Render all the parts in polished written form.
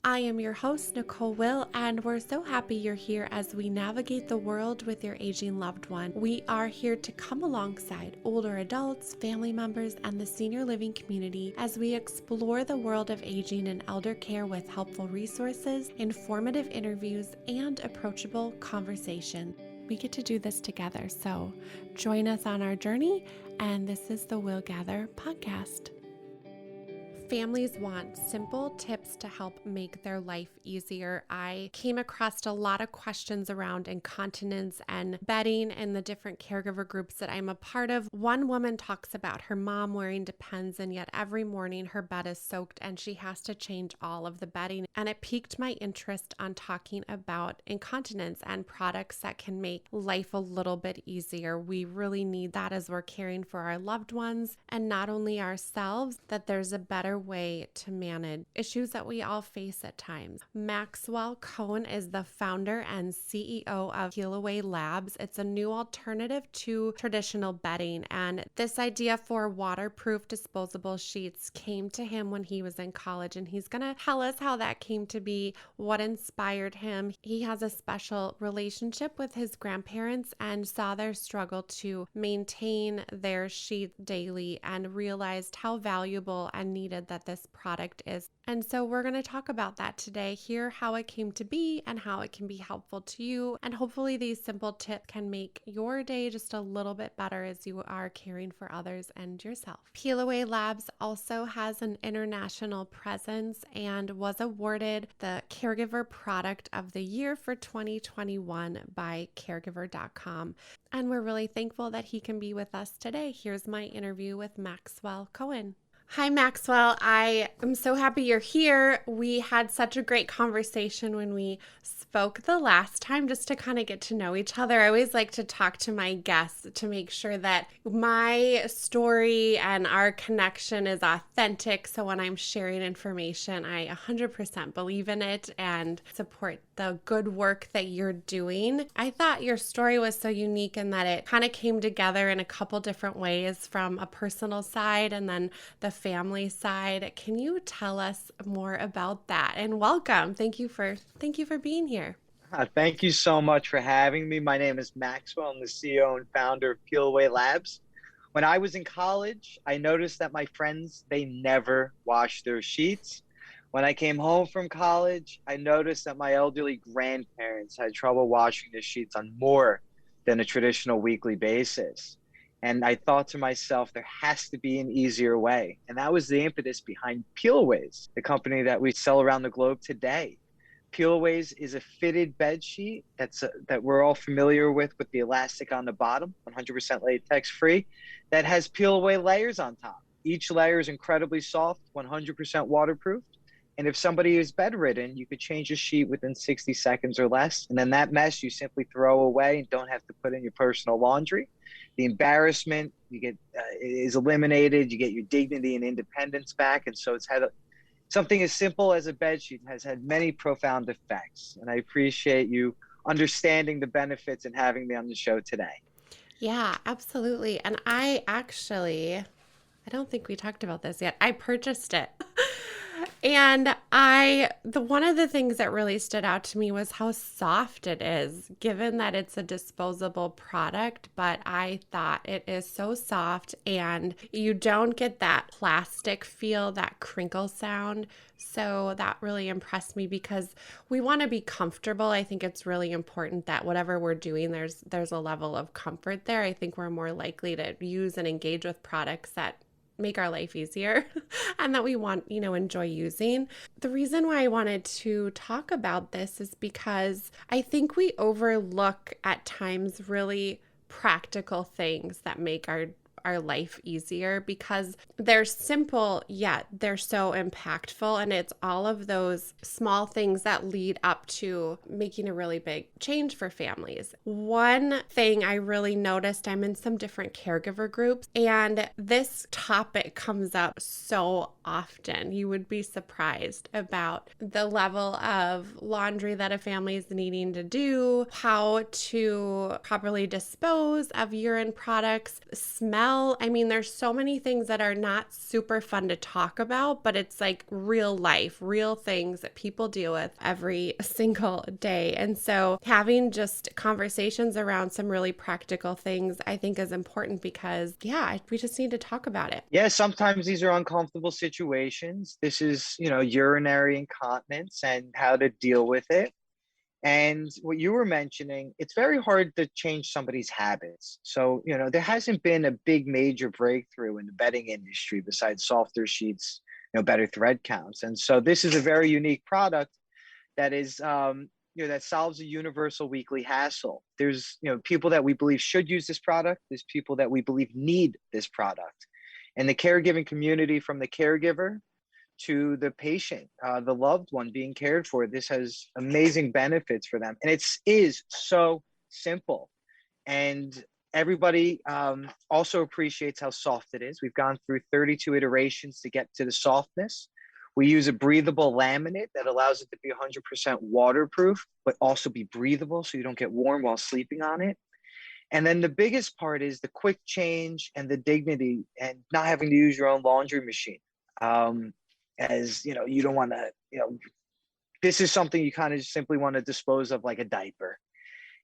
I am your host, Nicole Will, and we're so happy you're here as we navigate the world with your aging loved one. We are here to come alongside older adults, family members, and the senior living community as we explore the world of aging and elder care with helpful resources, informative interviews, and approachable conversation. We get to do this together, so join us on our journey, and this is the willGather podcast. Families want simple tips to help make their life easier. I came across a lot of questions around incontinence and bedding in the different caregiver groups that I'm a part of. One woman talks about her mom wearing Depends, and yet every morning her bed is soaked and she has to change all of the bedding. And it piqued my interest on talking about incontinence and products that can make life a little bit easier. We really need that as we're caring for our loved ones and not only ourselves, that there's a better way to manage issues that we all face at times. Maxwell Cohen is the founder and CEO of Peel Away Labs. It's a new alternative to traditional bedding, and this idea for waterproof disposable sheets came to him when he was in college, and he's going to tell us how that came to be, what inspired him. He has a special relationship with his grandparents and saw their struggle to maintain their sheets daily and realized how valuable and needed that this product is. And so we're going to talk about that today, hear how it came to be and how it can be helpful to you. And hopefully these simple tips can make your day just a little bit better as you are caring for others and yourself. Peel Away Labs also has an international presence and was awarded the Caregiver Product of the Year for 2021 by caregiver.com. And we're really thankful that he can be with us today. Here's my interview with Maxwell Cohen. Hi, Maxwell. I am so happy you're here. We had such a great conversation when we spoke the last time, just to kind of get to know each other. I always like to talk to my guests to make sure that my story and our connection is authentic. So when I'm sharing information, I 100% believe in it and support the good work that you're doing. I thought your story was so unique in that it kind of came together in a couple different ways, from a personal side and then the family side. Can you tell us more about that? And welcome. Thank you for being here. Thank you so much for having me. My name is Maxwell. I'm the CEO and founder of Peel Away Labs. When I was in college, I noticed that my friends, they never washed their sheets. When I came home from college, I noticed that my elderly grandparents had trouble washing their sheets on more than a traditional weekly basis. And I thought to myself, there has to be an easier way. And that was the impetus behind Peelaways, the company that we sell around the globe today. Peelaways is a fitted bed sheet that we're all familiar with the elastic on the bottom, 100% latex free, that has peel away layers on top. Each layer is incredibly soft, 100% waterproof. And if somebody is bedridden, you could change a sheet within 60 seconds or less. And then that mess you simply throw away and don't have to put in your personal laundry. The embarrassment is eliminated. You get your dignity and independence back. And so something as simple as a bed sheet has had many profound effects. And I appreciate you understanding the benefits and having me on the show today. Yeah, absolutely. And I don't think we talked about this yet. I purchased it. And one of the things that really stood out to me was how soft it is, given that it's a disposable product. But I thought it is so soft and you don't get that plastic feel, that crinkle sound. So that really impressed me because we want to be comfortable. I think it's really important that whatever we're doing, there's a level of comfort there. I think we're more likely to use and engage with products that make our life easier and that we want, enjoy using. The reason why I wanted to talk about this is because I think we overlook at times really practical things that make our life easier because they're simple, yet they're so impactful. And it's all of those small things that lead up to making a really big change for families. One thing I really noticed, I'm in some different caregiver groups, and this topic comes up so often. You would be surprised about the level of laundry that a family is needing to do, how to properly dispose of urine products, smell well. I mean, there's so many things that are not super fun to talk about, but it's like real life, real things that people deal with every single day. And so having just conversations around some really practical things, I think is important because, yeah, we just need to talk about it. Yeah, sometimes these are uncomfortable situations. This is, urinary incontinence and how to deal with it. And what you were mentioning, it's very hard to change somebody's habits. So, there hasn't been a big major breakthrough in the bedding industry besides softer sheets, better thread counts. And so this is a very unique product that is, that solves a universal weekly hassle. There's, people that we believe should use this product. There's people that we believe need this product. And the caregiving community, from the caregiver to the patient, the loved one being cared for, this has amazing benefits for them. And it is so simple. And everybody also appreciates how soft it is. We've gone through 32 iterations to get to the softness. We use a breathable laminate that allows it to be 100% waterproof, but also be breathable so you don't get warm while sleeping on it. And then the biggest part is the quick change and the dignity and not having to use your own laundry machine. As you don't want to, this is something you kind of simply want to dispose of like a diaper.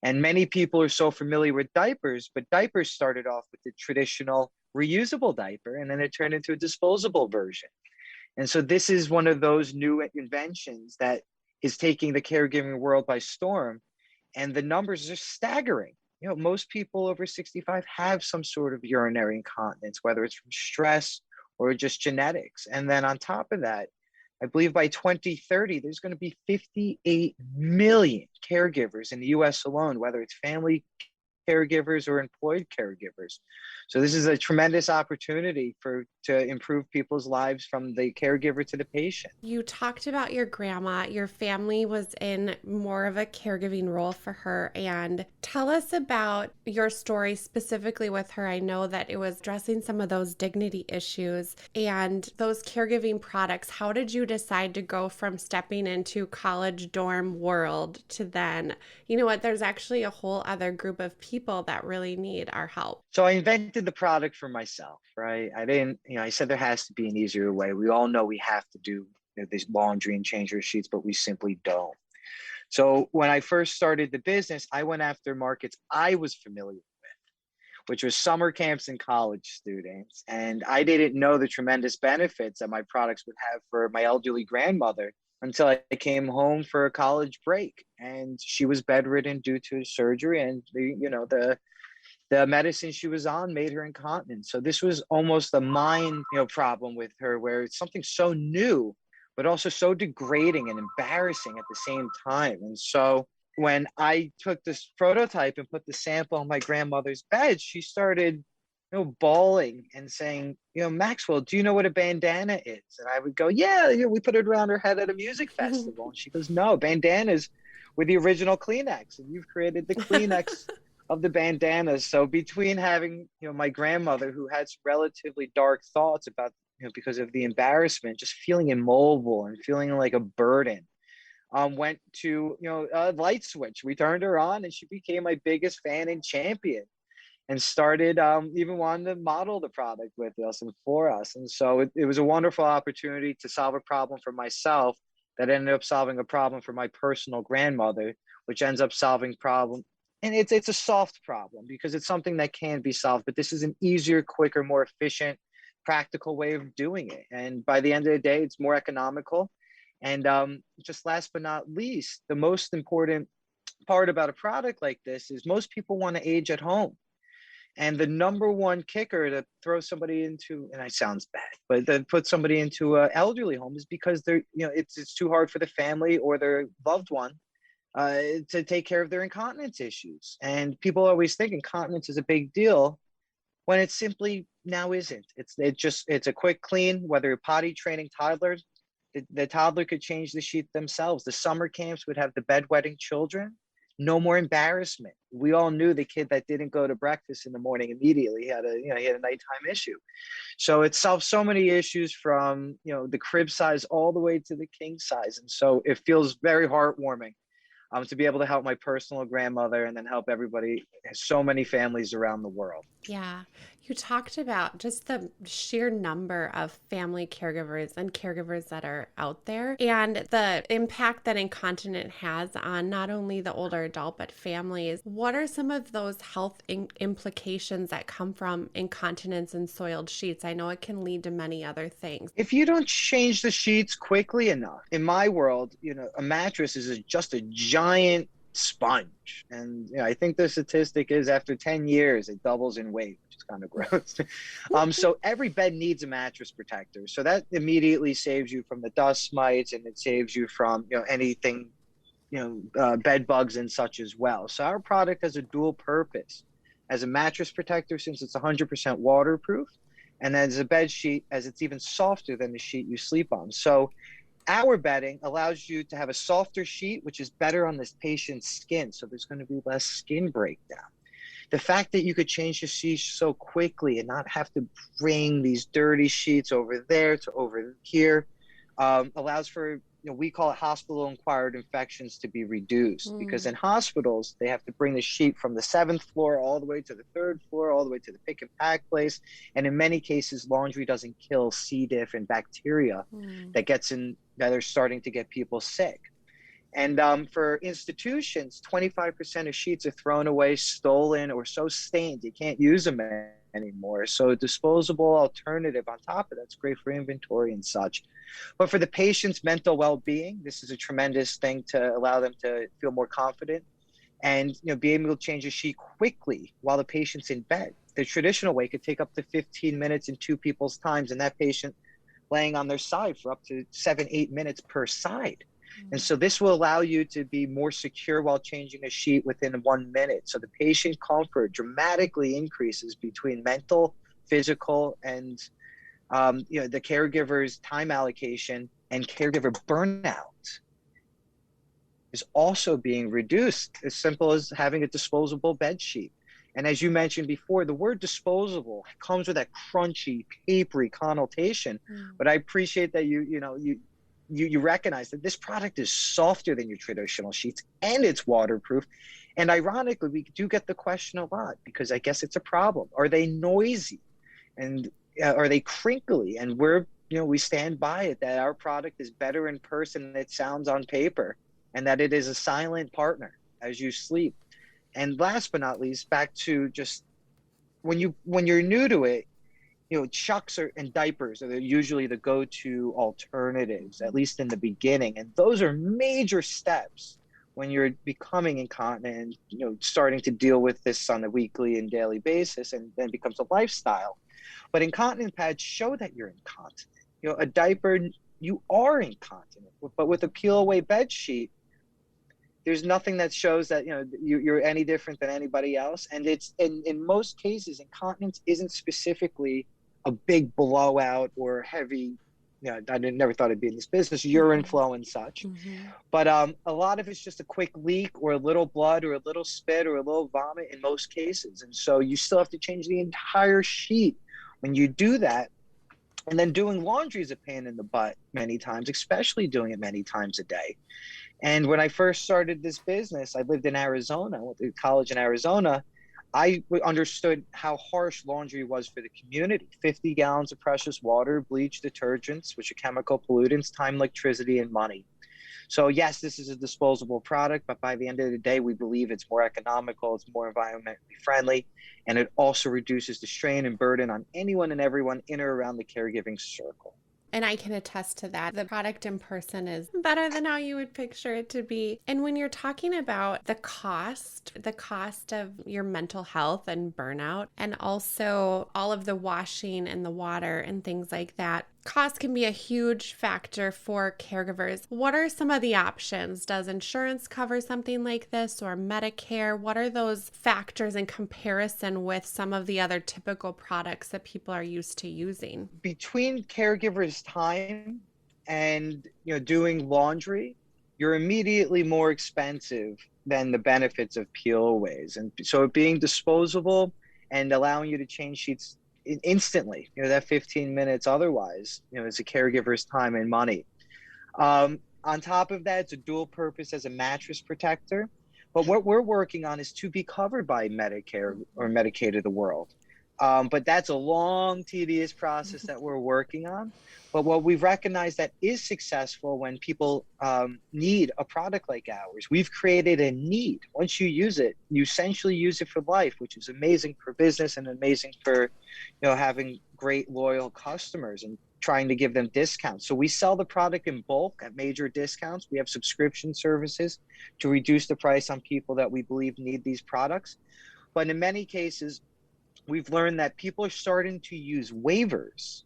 And many people are so familiar with diapers, but diapers started off with the traditional reusable diaper, and then it turned into a disposable version. And so this is one of those new inventions that is taking the caregiving world by storm. And the numbers are staggering. Most people over 65 have some sort of urinary incontinence, whether it's from stress or just genetics. And then on top of that, I believe by 2030, there's going to be 58 million caregivers in the US alone, whether it's family caregivers or employed caregivers. So this is a tremendous opportunity to improve people's lives from the caregiver to the patient. You talked about your grandma. Your family was in more of a caregiving role for her. And tell us about your story specifically with her. I know that it was addressing some of those dignity issues and those caregiving products. How did you decide to go from stepping into college dorm world to then, you know what, there's actually a whole other group of people that really need our help? So I invented the product for myself, right? I didn't, I said there has to be an easier way. We all know we have to do this laundry and change our sheets, but we simply don't. So when I first started the business, I went after markets I was familiar with, which was summer camps and college students. And I didn't know the tremendous benefits that my products would have for my elderly grandmother until I came home for a college break. And she was bedridden due to surgery, and the medicine she was on made her incontinent. So this was almost a mind, problem with her, where it's something so new, but also so degrading and embarrassing at the same time. And so when I took this prototype and put the sample on my grandmother's bed, she started, bawling and saying, Maxwell, do you know what a bandana is? And I would go, yeah, we put it around her head at a music festival. And she goes, no, bandanas were the original Kleenex, and you've created the Kleenex of the bandanas. So between having, my grandmother, who had some relatively dark thoughts about, because of the embarrassment, just feeling immobile and feeling like a burden, went to, a light switch. We turned her on, and she became my biggest fan and champion, and started even wanting to model the product with us and for us. And so it was a wonderful opportunity to solve a problem for myself that ended up solving a problem for my personal grandmother, which ends up solving problem. And it's a soft problem because it's something that can be solved, but this is an easier, quicker, more efficient, practical way of doing it. And by the end of the day, it's more economical. And just last but not least, the most important part about a product like this is most people want to age at home. And the number one kicker to throw somebody into, and it sounds bad, but to put somebody into an elderly home is because they're, it's too hard for the family or their loved one to take care of their incontinence issues. And people always think incontinence is a big deal when it simply now isn't. It's a quick clean, whether you're potty training toddlers, the toddler could change the sheet themselves. The summer camps would have the bedwetting children. No more embarrassment. We all knew the kid that didn't go to breakfast in the morning immediately had a nighttime issue. So it solves so many issues from, the crib size all the way to the king size. And so it feels very heartwarming to be able to help my personal grandmother and then help everybody, so many families around the world. Yeah. You talked about just the sheer number of family caregivers and caregivers that are out there and the impact that incontinence has on not only the older adult, but families. What are some of those health implications that come from incontinence and soiled sheets? I know it can lead to many other things. If you don't change the sheets quickly enough, in my world, a mattress is just a giant sponge. And I think the statistic is after 10 years, it doubles in weight, which is kind of gross. So every bed needs a mattress protector. So that immediately saves you from the dust mites, and it saves you from, anything, bed bugs and such as well. So our product has a dual purpose as a mattress protector, since it's 100% waterproof, and as a bed sheet, as it's even softer than the sheet you sleep on. So our bedding allows you to have a softer sheet, which is better on this patient's skin. So there's going to be less skin breakdown. The fact that you could change the sheets so quickly and not have to bring these dirty sheets over there to over here allows for, we call it hospital-acquired infections to be reduced. Because in hospitals, they have to bring the sheet from the 7th floor all the way to the 3rd floor, all the way to the pick and pack place. And in many cases, laundry doesn't kill C. diff and bacteria that are starting to get people sick. And for institutions, 25% of sheets are thrown away, stolen, or so stained you can't use them anymore. So a disposable alternative on top of that's great for inventory and such. But for the patient's mental well-being, this is a tremendous thing to allow them to feel more confident and be able to change a sheet quickly while the patient's in bed. The traditional way could take up to 15 minutes in two people's times, and that patient laying on their side for up to 7-8 minutes per side. And so this will allow you to be more secure while changing a sheet within 1 minute. So the patient comfort dramatically increases between mental, physical, and the caregiver's time allocation, and caregiver burnout is also being reduced, as simple as having a disposable bed sheet. And as you mentioned before, the word disposable comes with that crunchy, papery connotation. But I appreciate that you recognize that this product is softer than your traditional sheets, and it's waterproof. And ironically, we do get the question a lot, because I guess it's a problem. Are they noisy? And are they crinkly? And we stand by it that our product is better in person than it sounds on paper, and that it is a silent partner as you sleep. And last but not least, back to just when you're new to it, chucks and diapers are usually the go-to alternatives, at least in the beginning. And those are major steps when you're becoming incontinent and, starting to deal with this on a weekly and daily basis, and then becomes a lifestyle. But incontinence pads show that you're incontinent. A diaper, you are incontinent. But with a peel-away bed sheet, there's nothing that shows that you're any different than anybody else. And it's in most cases, incontinence isn't specifically a big blowout or heavy. I never thought I'd be in this business, urine flow and such. But a lot of it's just a quick leak, or a little blood, or a little spit, or a little vomit in most cases. And so you still have to change the entire sheet when you do that. And then doing laundry is a pain in the butt many times, especially doing it many times a day. And when I first started this business, I lived in Arizona. I went to college in Arizona. I understood how harsh laundry was for the community. 50 gallons of precious water, bleach, detergents, which are chemical pollutants, time, electricity, and money. So yes, this is a disposable product, but by the end of the day, we believe it's more economical, it's more environmentally friendly, and it also reduces the strain and burden on anyone and everyone in or around the caregiving circle. And I can attest to that. The product in person is better than how you would picture it to be. And when you're talking about the cost of your mental health and burnout, and also all of the washing and the water and things like that, cost can be a huge factor for caregivers. What are some of the options? Does insurance cover something like this, or Medicare? What are those factors in comparison with some of the other typical products that people are used to using? Between caregivers' time and doing laundry, you're immediately more expensive than the benefits of peel-aways. And so being disposable and allowing you to change sheets instantly, that 15 minutes otherwise, is a caregiver's time and money. On top of that, it's a dual purpose as a mattress protector. But what we're working on is to be covered by Medicare or Medicaid of the world. But that's a long, tedious process that we're working on. But what we've recognized that is successful when people need a product like ours, we've created a need. Once you use it, you essentially use it for life, which is amazing for business and amazing for, having great loyal customers and trying to give them discounts. So we sell the product in bulk at major discounts. We have subscription services to reduce the price on people that we believe need these products. But in many cases, we've learned that people are starting to use waivers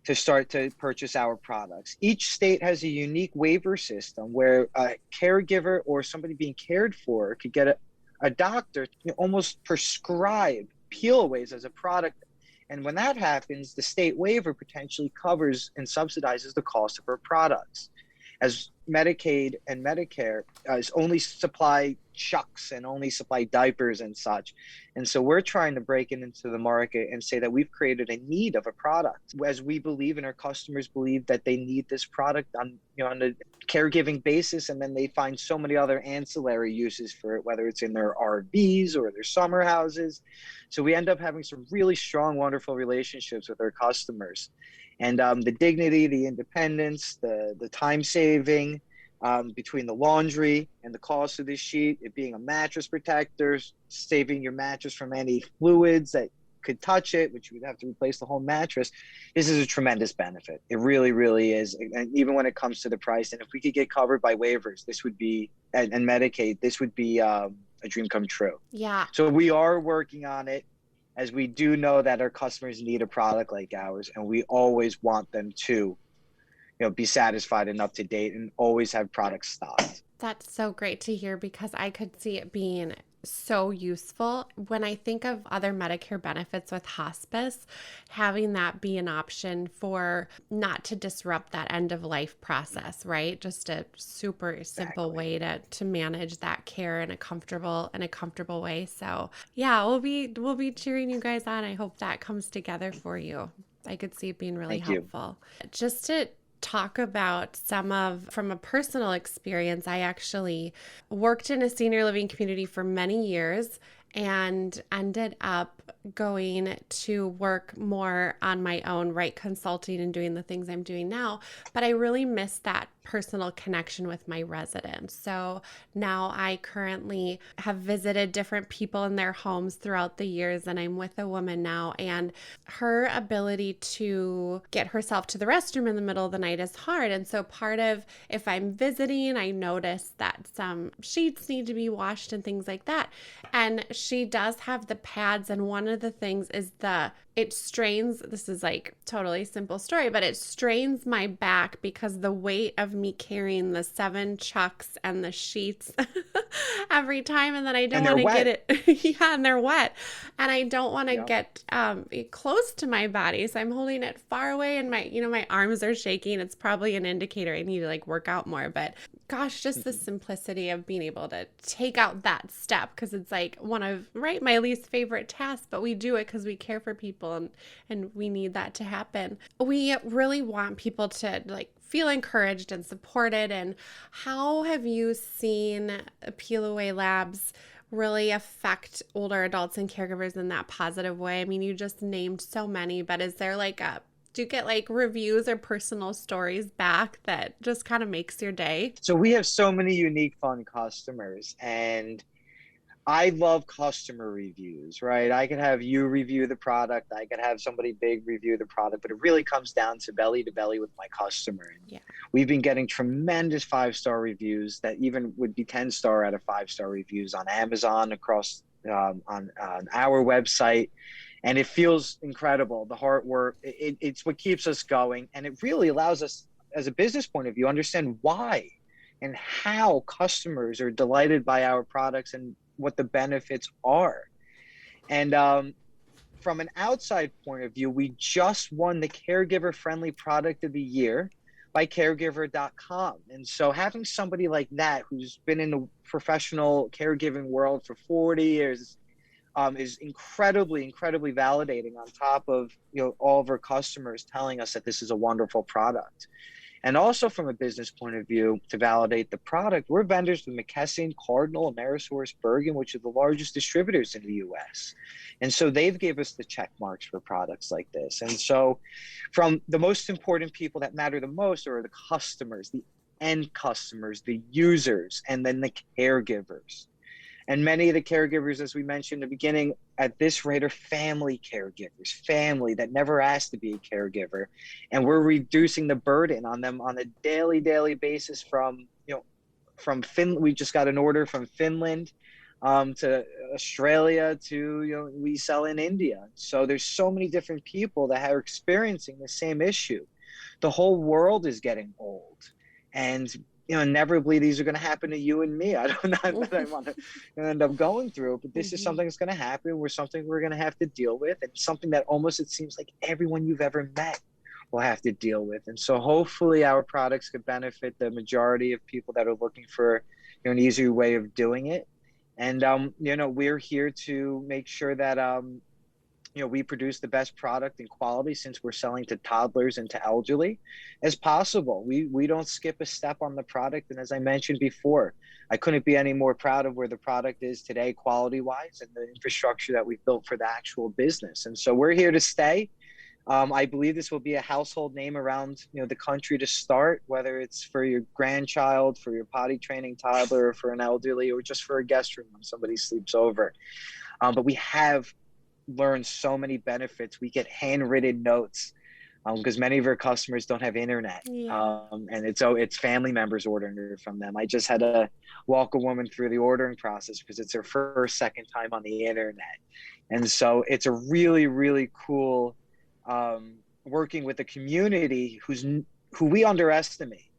to start to purchase our products. Each state has a unique waiver system where a caregiver or somebody being cared for could get a doctor to almost prescribe peel-aways as a product. And when that happens, the state waiver potentially covers and subsidizes the cost of our products. As Medicaid and Medicare only supply chucks and only supply diapers and such. And so we're trying to break it into the market and say that we've created a need of a product, as we believe and our customers believe that they need this product on a caregiving basis. And then they find so many other ancillary uses for it, whether it's in their RVs or their summer houses. So we end up having some really strong, wonderful relationships with our customers. And the dignity, the independence, the time saving between the laundry and the cost of the sheet, it being a mattress protector, saving your mattress from any fluids that could touch it, which you would have to replace the whole mattress. This is a tremendous benefit. It really, really is. And even when it comes to the price, and if we could get covered by waivers, this would be, and Medicaid, this would be a dream come true. Yeah. So we are working on it, as we do know that our customers need a product like ours, and we always want them to, be satisfied and up to date and always have products stocked. That's so great to hear, because I could see it being so useful. When I think of other Medicare benefits with hospice, having that be an option for not to disrupt that end of life process, right? Just a super simple way to manage that care in a comfortable way. So yeah, we'll be cheering you guys on. I hope that comes together for you. I could see it being really helpful. Just to talk about from a personal experience, I actually worked in a senior living community for many years and ended up going to work more on my own, right? Consulting and doing the things I'm doing now. But I really miss that personal connection with my residents. So now I currently have visited different people in their homes throughout the years, and I'm with a woman now, and her ability to get herself to the restroom in the middle of the night is hard. And so part of, if I'm visiting, I notice that some sheets need to be washed and things like that. And she does have the pads, and one of the things is it strains, this is like totally simple story, but it strains my back because the weight of me carrying the 7 chucks and the sheets every time, and then I don't want to get it. Yeah, and they're wet, and I don't want to get close to my body, so I'm holding it far away, and my arms are shaking. It's probably an indicator I need to work out more. But gosh, just the simplicity of being able to take out that step, because it's one of my least favorite tasks, but we do it because we care for people, and we need that to happen. We really want people to feel encouraged and supported. And how have you seen Peel Away Labs really affect older adults and caregivers in that positive way? I mean, you just named so many, but is there do you get reviews or personal stories back that just kind of makes your day? So we have so many unique, fun customers, and I love customer reviews, right? I could have you review the product. I could have somebody big review the product, but it really comes down to belly with my customer. And we've been getting tremendous 5-star reviews that even would be 10-star out of 5-star reviews on Amazon, across on our website. And it feels incredible. The hard work, it's what keeps us going. And it really allows us, as a business point of view, understand why and how customers are delighted by our products and what the benefits are. And from an outside point of view, we just won the Caregiver Friendly Product of the Year by caregiver.com. And so having somebody like that, who's been in the professional caregiving world for 40 years, is incredibly validating, on top of all of our customers telling us that this is a wonderful product. And also from a business point of view, to validate the product, we're vendors with McKesson, Cardinal, Amerisource, Bergen, which are the largest distributors in the US. And so they've gave us the check marks for products like this. And so from the most important people that matter the most are the customers, the end customers, the users, and then the caregivers. And many of the caregivers, as we mentioned in the beginning, at this rate are family caregivers, family that never asked to be a caregiver. And we're reducing the burden on them on a daily basis from, from Finland. We just got an order from Finland to Australia to, we sell in India. So there's so many different people that are experiencing the same issue. The whole world is getting old. And inevitably these are going to happen to you and me. I don't know that I want to end up going through it, but this is something that's going to happen. We're going to have to deal with, and something that almost, it seems like everyone you've ever met will have to deal with. And so hopefully our products could benefit the majority of people that are looking for an easier way of doing it. And we're here to make sure that we produce the best product and quality, since we're selling to toddlers and to elderly, as possible. We don't skip a step on the product. And as I mentioned before, I couldn't be any more proud of where the product is today, quality-wise, and the infrastructure that we've built for the actual business. And so we're here to stay. I believe this will be a household name around the country to start, whether it's for your grandchild, for your potty training toddler, or for an elderly, or just for a guest room when somebody sleeps over. But we have learned so many benefits. We get handwritten notes because many of our customers don't have internet. And it's family members ordering from them. I just had to walk a woman through the ordering process because it's her second time on the internet. And so it's a really, really cool working with a community who we underestimate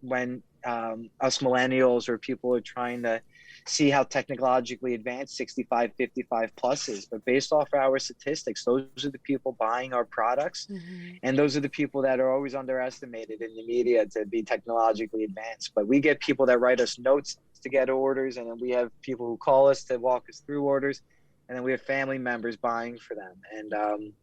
when us millennials or people are trying to see how technologically advanced 65, 55 plus is. But based off our statistics, those are the people buying our products. And those are the people that are always underestimated in the media to be technologically advanced. But we get people that write us notes to get orders, and then we have people who call us to walk us through orders, and then we have family members buying for them. And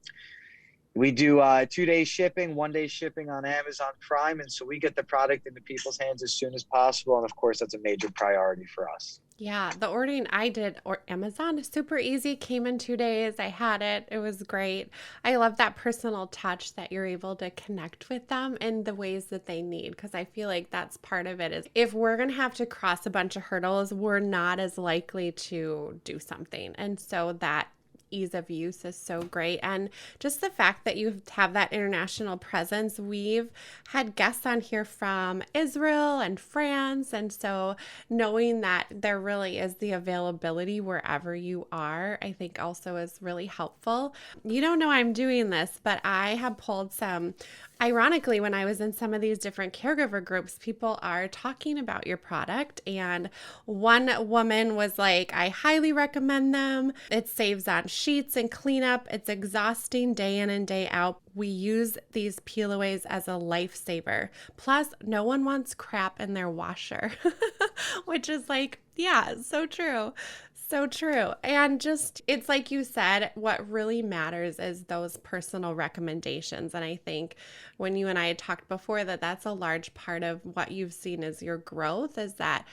we do 2-day shipping, 1-day shipping on Amazon Prime. And so we get the product into people's hands as soon as possible. And of course, that's a major priority for us. Yeah, the ordering I did or Amazon is super easy. Came in 2 days. I had it. It was great. I love that personal touch that you're able to connect with them in the ways that they need, because I feel like that's part of it. Is if we're going to have to cross a bunch of hurdles, we're not as likely to do something. And so that ease of use is so great. And just the fact that you have that international presence. We've had guests on here from Israel and France. And so knowing that there really is the availability wherever you are, I think also is really helpful. You don't know I'm doing this, but I have pulled some. Ironically, when I was in some of these different caregiver groups, people are talking about your product. And one woman was like, I highly recommend them. It saves on sheets and cleanup. It's exhausting day in and day out. We use these peel-aways as a lifesaver. Plus, no one wants crap in their washer, which is like, yeah, so true. So true. And just, it's like you said, what really matters is those personal recommendations. And I think when you and I had talked before, that's a large part of what you've seen as your growth, is that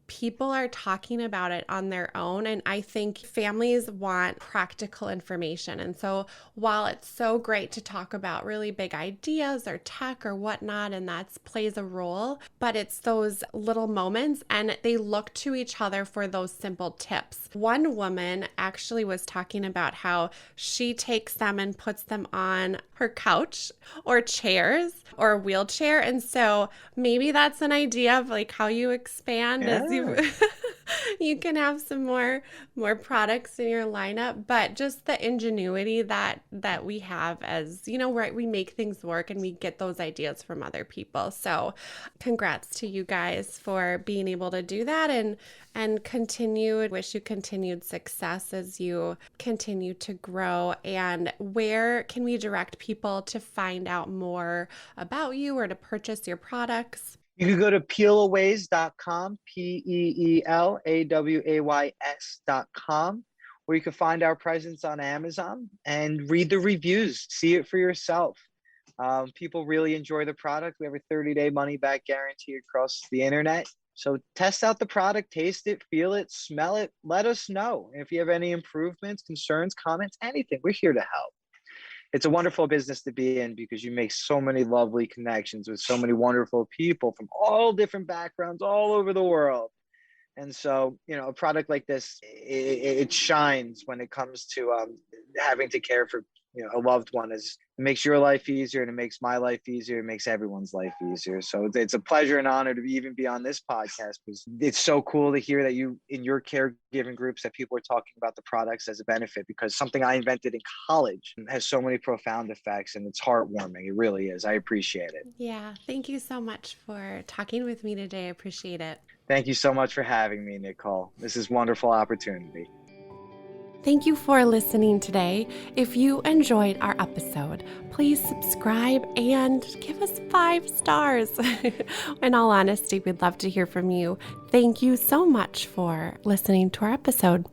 people are talking about it on their own. And I think families want practical information. And so while it's so great to talk about really big ideas or tech or whatnot, and that plays a role, but it's those little moments and they look to each other for those simple tips. One woman actually was talking about how she takes them and puts them on her couch or chairs or a wheelchair. And so maybe that's an idea of like how you expand as you can have some more products in your lineup, but just the ingenuity that we have as, right, we make things work and we get those ideas from other people. So congrats to you guys for being able to do that, and wish you continued success as you continue to grow. And where can we direct people to find out more about you or to purchase your products? You can go to peelaways.com, peelaways.com, where you can find our presence on Amazon and read the reviews, see it for yourself. People really enjoy the product. We have a 30-day money-back guarantee across the internet. So test out the product, taste it, feel it, smell it. Let us know. If you have any improvements, concerns, comments, anything, we're here to help. It's a wonderful business to be in because you make so many lovely connections with so many wonderful people from all different backgrounds all over the world. And so, a product like this, it shines when it comes to having to care for, a loved one. It makes your life easier, and it makes my life easier. It makes everyone's life easier. So it's a pleasure and honor to even be on this podcast, because it's so cool to hear that you, in your caregiving groups, that people are talking about the products as a benefit, because something I invented in college has so many profound effects, and it's heartwarming. It really is. I appreciate it. Yeah, thank you so much for talking with me today. I appreciate it. Thank you so much for having me, Nicole. This is a wonderful opportunity. Thank you for listening today. If you enjoyed our episode, please subscribe and give us 5 stars. In all honesty, we'd love to hear from you. Thank you so much for listening to our episode.